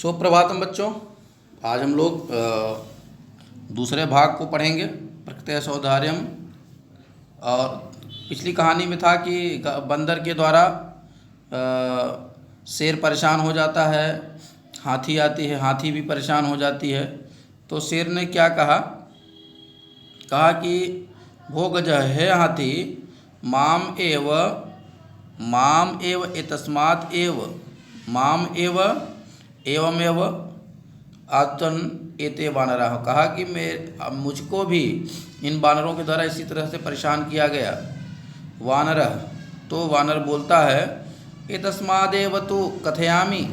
सुप्रभातम बच्चों। आज हम लोग दूसरे भाग को पढ़ेंगे, प्रकृत्या सौंदर्यम। और पिछली कहानी में था कि बंदर के द्वारा शेर परेशान हो जाता है, हाथी आती है, हाथी भी परेशान हो जाती है। तो शेर ने क्या कहा कि भो गज है हाथी, माम एव एतस्मात् एव माम एव एवमेव आतन एते वानराः। कहा कि मुझको भी इन वानरों के द्वारा इसी तरह से परेशान किया गया। वानरः, तो वानर बोलता है, एतस्मादेव तु कथयामि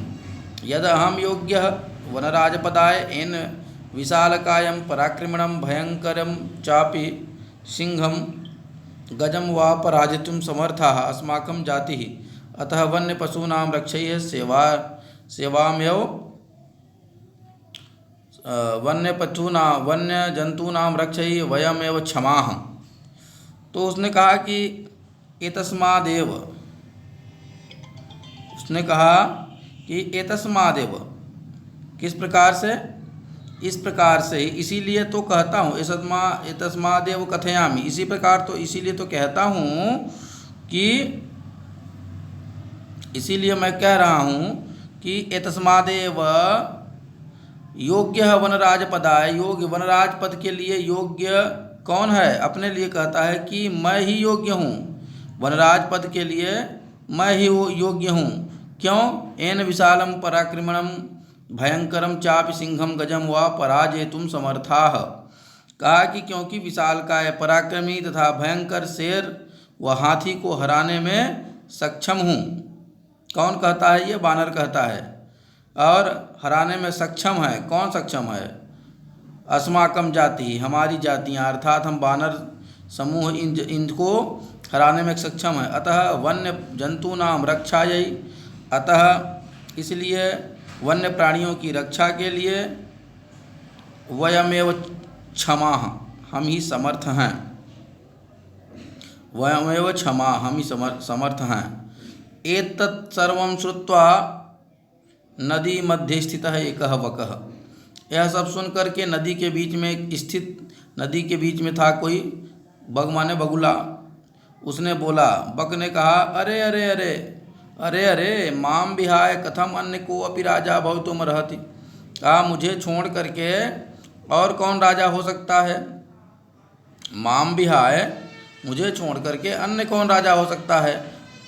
यद अहम योग्यः वनराजपदाय एन विशालकायं पराक्रमणं भयंकरं चापि सिंहं गजं वा पराजितुं समर्थाः अस्माकं जातिः, अतः वन्यपशूनां रक्षैः सेवामेव वन्यजंतूनां रक्षैः वयमेव क्षमाः। तो उसने कहा कि एतस्मादेव, उसने कहा कि एतस्मादेव, किस प्रकार से? इस प्रकार से, इसीलिए तो कहता हूँ, एतस्मादेव कथयामि, इसी प्रकार, तो इसीलिए तो कहता हूँ कि, इसीलिए मैं कह रहा हूँ कि एतस्मादेव योग्य वनराजपदाय, योग्य वनराज पद के लिए योग्य कौन है? अपने लिए कहता है कि मैं ही योग्य हूँ, वनराज पद के लिए मैं ही योग्य हूँ। क्यों? एन विशालम पराक्रमणम भयंकरम चापि सिंहम गजम व पराजेतुम समर्थाः। कहा कि क्योंकि विशालकाय, पराक्रमी तथा भयंकर शेर व हाथी को हराने में सक्षम हूँ। कौन कहता है? ये वानर कहता है। और हराने में सक्षम है। कौन सक्षम है? अस्माकम जाति, हमारी जातियाँ, अर्थात हम वानर समूह इनको हराने में सक्षम है। अतः वन्य जंतूनाम रक्षायै, अतः इसलिए वन्य प्राणियों की रक्षा के लिए वयमेव क्षमाः, हम ही समर्थ हैं। वयमेव क्षमा, हम ही समर्थ हैं। एतत् सर्वं श्रुत्वा नदी मध्य स्थितः एकः वकः। यह सब सुनकर के नदी के बीच में नदी के बीच में था कोई बग, माने बगुला। उसने बोला, बक ने कहा, अरे अरे अरे अरे अरे, माम विहाय कथम अन्य को अपि राजा भवितुम अर्हति। कहा, मुझे छोड़ करके और कौन राजा हो सकता है? माम विहाय, मुझे छोड़ करके अन्य कौन राजा हो सकता है?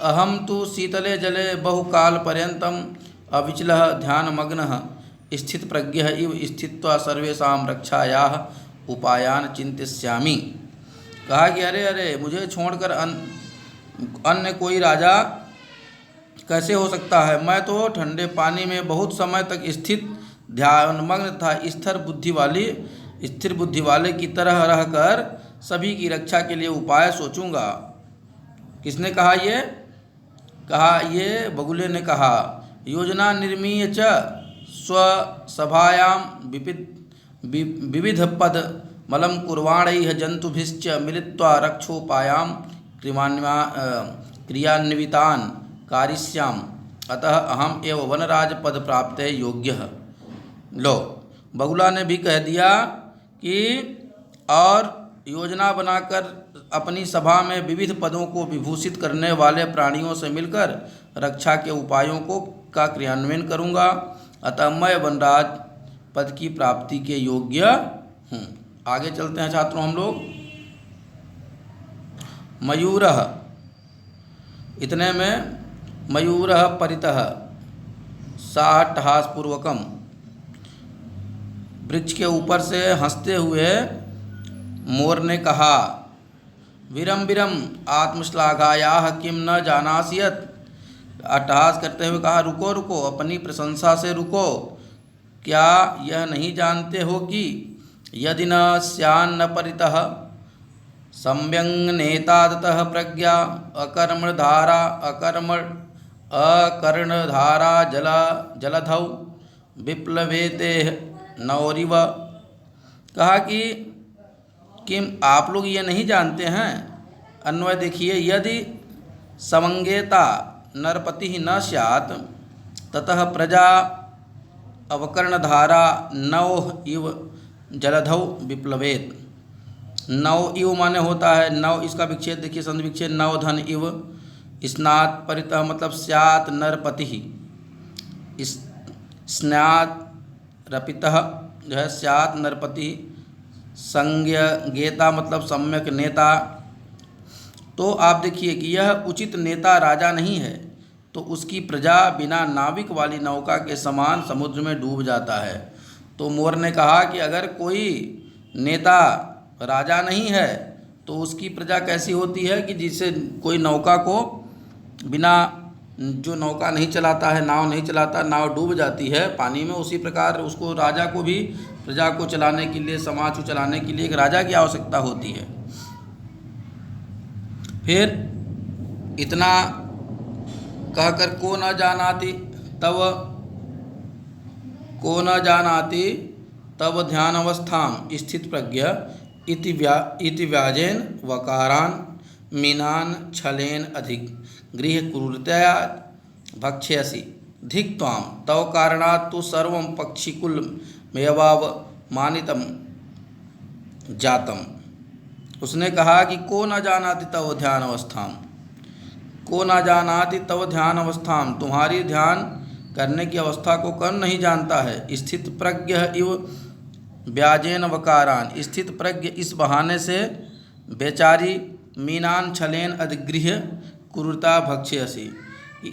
अहम तु शीतले जले बहुकाल पर्यंतम अविचलः ध्यानमग्नः स्थित प्रज्ञः इव स्थित्वा सर्वेषां रक्षायाः उपायान चिंतिष्यामि। कहा कि अरे अरे, मुझे छोड़कर अन्य कोई राजा कैसे हो सकता है? मैं तो ठंडे पानी में बहुत समय तक स्थित, ध्यानमग्न था, स्थिर बुद्धि वाले की तरह रहकर सभी की रक्षा के लिए उपाय सोचूंगा। किसने कहा ये? कहा, ये बगुले ने कहा। योजना निर्मीय च स्वसभायां विविध पद मलम कुर्वाणैः जंतुभिश्च मिलित्वा रक्षोपायां क्रियान्वितान् कारिष्याम, अतः अहम एव वनराज पद प्राप्ते योग्यः। लो, बगुला ने भी कह दिया कि और योजना बनाकर अपनी सभा में विविध पदों को विभूषित करने वाले प्राणियों से मिलकर रक्षा के उपायों का क्रियान्वयन करूँगा, अतः मैं वनराज पद की प्राप्ति के योग्य हूँ। आगे चलते हैं छात्रों हम लोग। मयूरः, इतने में मयूरः परितः साट्टहासपूर्वकम, वृक्ष के ऊपर से हंसते हुए मोर ने कहा, विरम विरम आत्मश्लाघायाः किम न जानासि यत्। अट्टहास करते हुए कहा, रुको रुको, अपनी प्रशंसा से रुको, क्या यह नहीं जानते हो कि यदि न स्यान्न परितः सम्यङ्नेतादतः प्रज्ञा अकर्णधारा जलधौ विप्लवेते नौरिव। कहा कि किम आप लोग ये नहीं जानते हैं? अन्वय देखिए, यदि समंगेता नरपति न स्यात् ततः प्रजा अवकर्णधारा नव इव जलधौ विप्लवेत। नव इव माने होता है नव, इसका विच्छेद देखिए, संधि विच्छेद नव धन इव स्नात परितः मतलब स्यात् नरपति। इस स्नात रपितः जो है स्यात् नरपति। संज्ञ गेता मतलब सम्यक नेता। तो आप देखिए कि यह उचित नेता राजा नहीं है, तो उसकी प्रजा बिना नाविक वाली नौका के समान समुद्र में डूब जाता है। तो मोर ने कहा कि अगर कोई नेता राजा नहीं है तो उसकी प्रजा कैसी होती है कि जिससे कोई नौका को बिना, जो नौका नहीं चलाता है, नाव नहीं चलाता, नाव डूब जाती है पानी में, उसी प्रकार उसको राजा को भी प्रजा को चलाने के लिए, समाज को चलाने के लिए एक राजा की आवश्यकता होती है। फिर इतना कहकर को न जानाति तब ध्यान अवस्थाम स्थित प्रज्ञ इति व्याजेन वकारान मीनान छलेन अधिक गृह क्रूरतया भक्ष्यसि धिक् त्वां तव कारणात् तु सर्वं पक्षिकुलमेवाव मानितम जातम। उसने कहा कि को न जानाति तव ध्यान अवस्थाम, को न जानाति तव ध्यान अवस्थाम, तुम्हारी ध्यान करने की अवस्था को कौन नहीं जानता है। स्थित प्रज्ञ इव व्याजेन वकारान, स्थित प्रज्ञ इस बहाने से बेचारी मीनान छलेन अधिगृह्य क्रूरता भक्ष्यसि,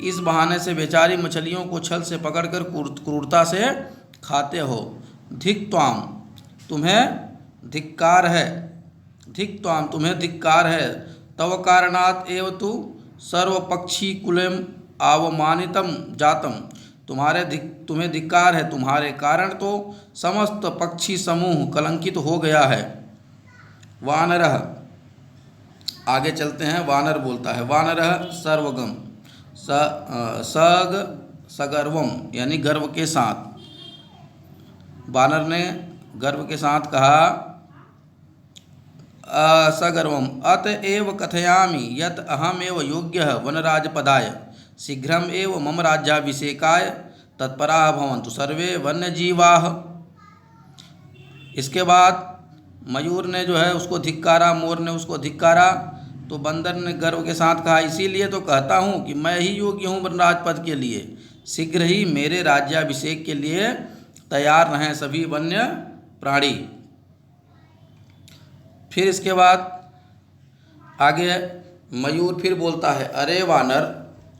इस बहाने से बेचारी मछलियों को छल से पकड़कर क्रूरता से खाते हो। धिक् त्वां, तुम्हें धिक्कार है, धिक् त्वां तुम्हें धिक्कार है, तव कारणात् एव तु सर्वपक्षी कुलम अवमानितम जातम, तुम्हें धिक्कार है, तुम्हारे कारण तो समस्त पक्षी समूह कलंकित हो गया है। वानरः, आगे चलते हैं। वानर बोलता है, वानरः सर्वगम सगर्वम यानी गर्व के साथ। वानर ने गर्व के साथ कहा सगर्वम अतएव कथयामि यत् अहमेव योग्यः वनराजपदाय शीघ्रम एव मम राज्याभिषेकाय तत्पराः भवन्तु सर्वे वन्यजीवाः। इसके बाद मयूर ने जो है उसको धिक्कारा, मोर ने उसको धिक्कारा, तो बंदर ने गर्व के साथ कहा इसीलिए तो कहता हूँ कि मैं ही योग्य हूँ वनराज पद के लिए, शीघ्र ही मेरे राज्याभिषेक के लिए तैयार रहें सभी वन्य प्राणी। फिर इसके बाद आगे मयूर फिर बोलता है, अरे वानर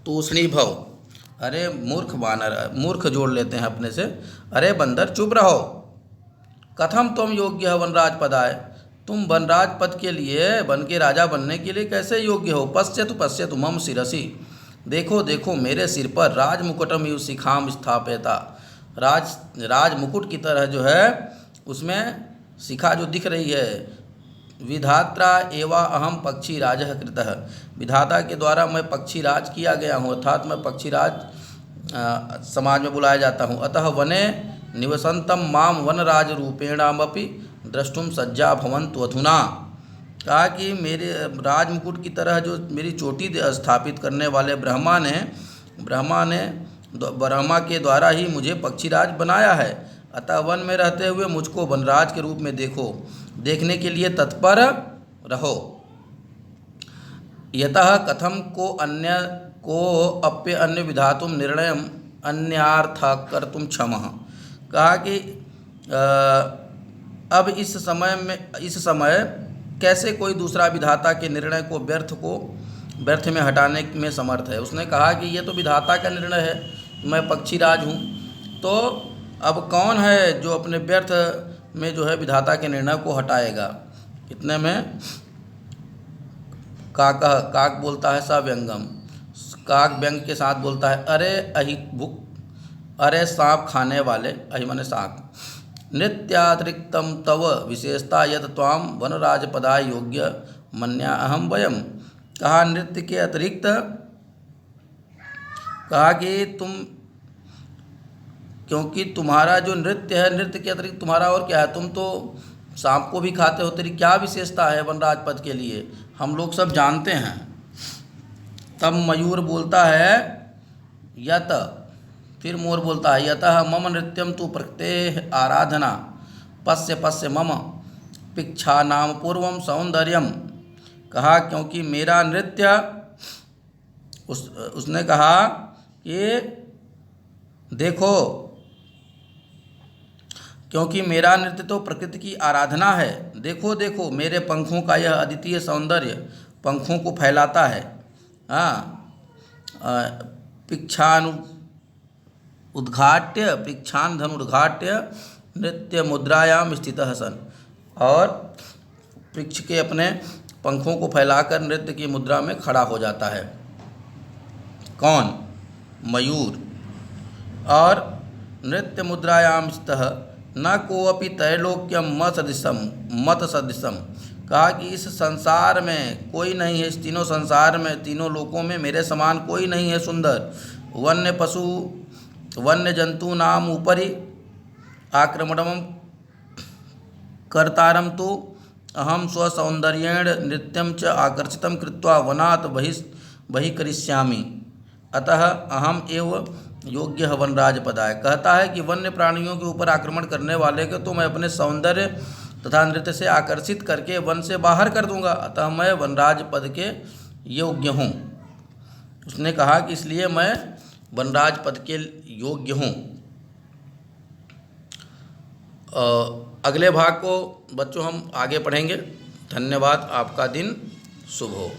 तूष्णी भव, अरे मूर्ख वानर, मूर्ख जोड़ लेते हैं अपने से, अरे बंदर चुप रहो। कथम तुम योग्य हो वनराज पदाय, तुम वनराज पद के लिए, वन के राजा बनने के लिए कैसे योग्य हो। पश्यतु मम शिरसि, देखो देखो मेरे सिर पर राजमुकुटम इव शिखाम स्थापयता, राज मुकुट की तरह जो है उसमें शिखा जो दिख रही है। विधात्रा एवा अहम पक्षी राजः कृतः, विधाता के द्वारा मैं पक्षी राज किया गया हूँ, अर्थात मैं पक्षी राज समाज में बुलाया जाता हूँ। अतः वने निवसंतम माम वनराज रूपेणामपि द्रष्टुम सज्जा भवन्तु अधुना, कहा कि मेरे राजमुकुट की तरह जो मेरी चोटी स्थापित करने वाले ब्रह्मा के द्वारा ही मुझे पक्षीराज बनाया है। अतः वन में रहते हुए मुझको वनराज के रूप में देखने के लिए तत्पर रहो। यतः कथम को अप्य अन्य विधातुम निर्णयम अन्यार्थ कर्तुम क्षमः, कहा कि अब इस समय कैसे कोई दूसरा विधाता के निर्णय को व्यर्थ में हटाने में समर्थ है। उसने कहा कि ये तो विधाता का निर्णय है, मैं पक्षीराज हूँ, तो अब कौन है जो अपने व्यर्थ में जो है विधाता के निर्णय को हटाएगा। इतने में काक बोलता है सव्यंगम, काक व्यंग के साथ बोलता है, अरे सांप खाने वाले, अहि माने सांप, नृत्यातिरिक्तम तव विशेषता यत त्वाम वनराजपदाय योग्य मन्या अहम वयम, कहा नृत्य के अतिरिक्त, कहा कि क्योंकि तुम्हारा जो नृत्य है, नृत्य के अतिरिक्त तुम्हारा और क्या है, तुम तो सांप को भी खाते हो, तेरी क्या विशेषता है वनराज पद के लिए, हम लोग सब जानते हैं। तब मयूर बोलता है यत, फिर मोर बोलता है, यतः मम नृत्यम तु प्रकृतेः आराधना, पश्य पश्य मम पिक्षा नाम पूर्वम सौंदर्यम। कहा क्योंकि मेरा नृत्य, उसने कहा कि देखो, क्योंकि मेरा नृत्य तो प्रकृति की आराधना है, देखो देखो मेरे पंखों का यह अद्वितीय सौंदर्य, पंखों को फैलाता है। हाँ, पिक्षानु उद्घाट्य, पिक्षान धन उद्घाट्य नृत्य मुद्रायाम स्थितः सन, और वृक्ष के अपने पंखों को फैलाकर नृत्य की मुद्रा में खड़ा हो जाता है। कौन? मयूर। और नृत्य मुद्रायाम स्थितः न कोऽपि त्रैलोक्यम मत सदृशम। कहा कि इस संसार में कोई नहीं है, इस तीनों संसार में, तीनों लोकों में मेरे समान कोई नहीं है सुंदर। वन्य पशु वन्य जंतु नाम उपरि आक्रमणम कर्तारम तो अहम स्वसौंदर्येण नृत्यं च आकर्षितं कृत्वा वनात् बहिष्करिष्यामि, अतः अहम एव योग्य वनराज पदाय। कहता है कि वन्य प्राणियों के ऊपर आक्रमण करने वाले को तो मैं अपने सौंदर्य तथा नृत्य से आकर्षित करके वन से बाहर कर दूंगा, अतः मैं वनराज पद के योग्य हूँ। उसने कहा कि इसलिए मैं वनराज पद के योग्य हूँ। अगले भाग को बच्चों हम आगे पढ़ेंगे। धन्यवाद। आपका दिन शुभ हो।